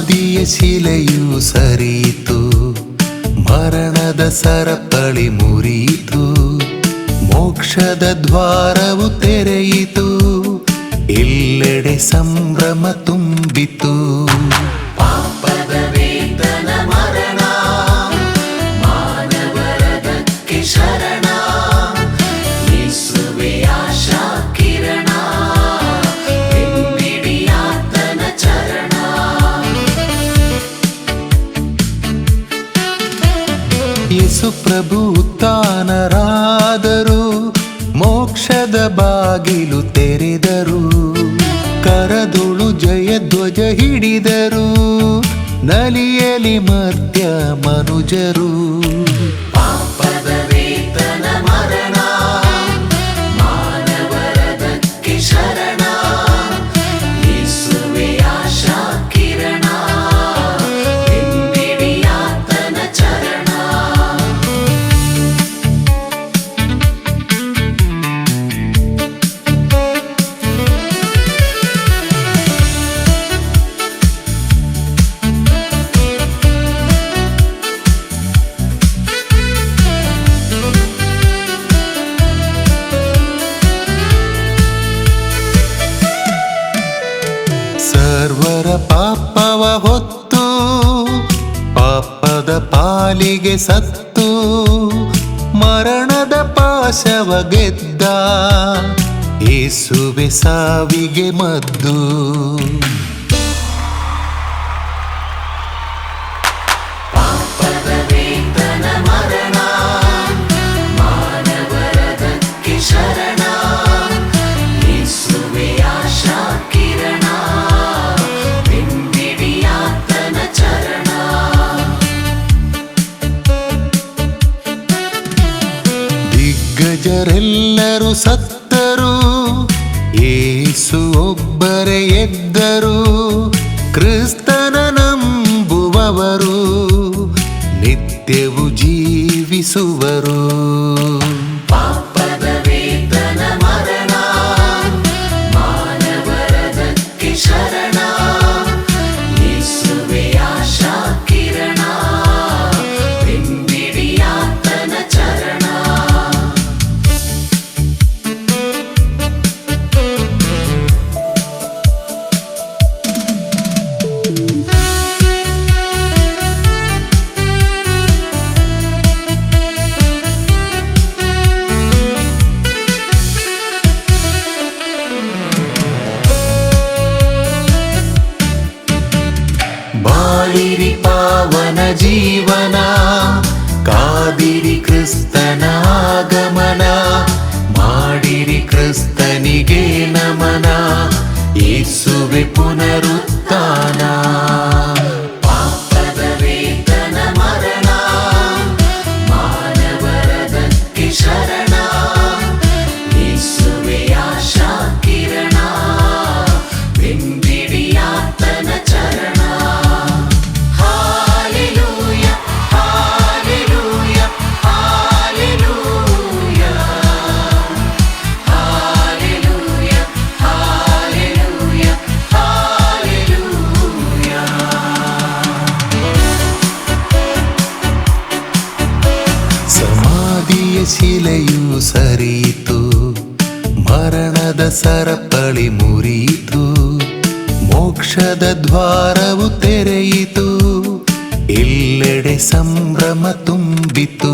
ಸಮಾಧಿಯ ಶಿಲೆಯು ಸರಿಯಿತು, ಮರಣದ ಸರಪಳಿ ಮುರಿಯಿತು, ಮೋಕ್ಷದ ದ್ವಾರವು ತೆರೆಯಿತು, ಎಲ್ಲೆಡೆ ಸಂಭ್ರಮ ತುಂಬಿತು. ಪಾಪದ ವೇತನ ಮರಣ, ಮಾನವರದಕ್ಕೆ ಶರಣ, ಯೇಸುವೆ ಆಶಾ ಕಿರಣ, ಎಂಬಿಡಿಯಾತನ ಚರಣ. ಯೇಸು ಪ್ರಭು ಉತ್ಥಾನರಾದರು, ಮೋಕ್ಷದ ಬಾಗಿಲು ತೆರೆದರು, ಕರದುಳು ಜಯಧ್ವಜ ಹಿಡಿದರು, ನಲಿಯಲಿ ಮರ್ತ್ಯ ಮನುಜರು. ಪಾಪದ ವೇತನ ಮರಣ, ಮಾನವರದಕ್ಕೆ ಶರಣ, ಯೇಸುವೆ ಆಶಾ ಕಿರಣ, ಎಂಬಿಡಿಯಾತನ ಚರಣ. ಸರ್ವರ ಪಾಪವ ಹೊತ್ತು, ಪಾಪದ ಪಾಲಿಗೆ ಸತ್ತು, ಮರಣದ ಪಾಶವ ಗೆದ್ದ, ಯೇಸುವೆ ಸಾವಿಗೆ ಮದ್ದು. ಪಾಪದ ವೇತನ ಮರಣ, ಮಾನವರದಕ್ಕೆ ಶರಣ, ಯೇಸುವೆ ಆಶಾ ಕಿರಣ, ಎಂಬಿಡಿಯಾತನ ಚರಣ. ದಿಗ್ಗಜರೆಲ್ಲರೂ ಸತ್ತರು, ಯೇಸು ಒಬ್ಬರೇ ಎದ್ದರು, ಕ್ರಿಸ್ತನ ನಂಬುವವರು ನಿತ್ಯವೂ ಜೀವಿಸುವರು. ಪಾಪದ ವೇತನ ಮರಣ, ಮಾನವರದಕ್ಕೆ ಶರಣ, ಯೇಸುವೆ ಆಶಾ ಕಿರಣ, ಎಂಬಿಡಿಯಾತನ ಚರಣ. ಬಾಳಿರಿ ಪಾವನ ಜೀವನ, ಕಾದಿರಿ ಕ್ರಿಸ್ತನ ಆಗಮನ, ಮಾಡಿರಿ ಕ್ರಿಸ್ತನಿಗೆ ನಮನ, ಯೇಸುವೆ ಪುನರುತ್ಥಾನ. ಪಾಪದ ವೇತನ ಮರಣ, ಮಾನವರದಕ್ಕೆ ಶರಣ, ಯೇಸುವೆ ಆಶಾ ಕಿರಣ, ಎಂಬಿಡಿಯಾತನ ಚರಣ. ಸಮಾಧಿಯ ಶಿಲೆಯು ಸರಿಯಿತು, ಮರಣದ ಸರಪಳಿ ಮುರಿಯಿತು, ಮೋಕ್ಷದ ದ್ವಾರವು ತೆರೆಯಿತು, ಎಲ್ಲೆಡೆ ಸಂಭ್ರಮ ತುಂಬಿತು.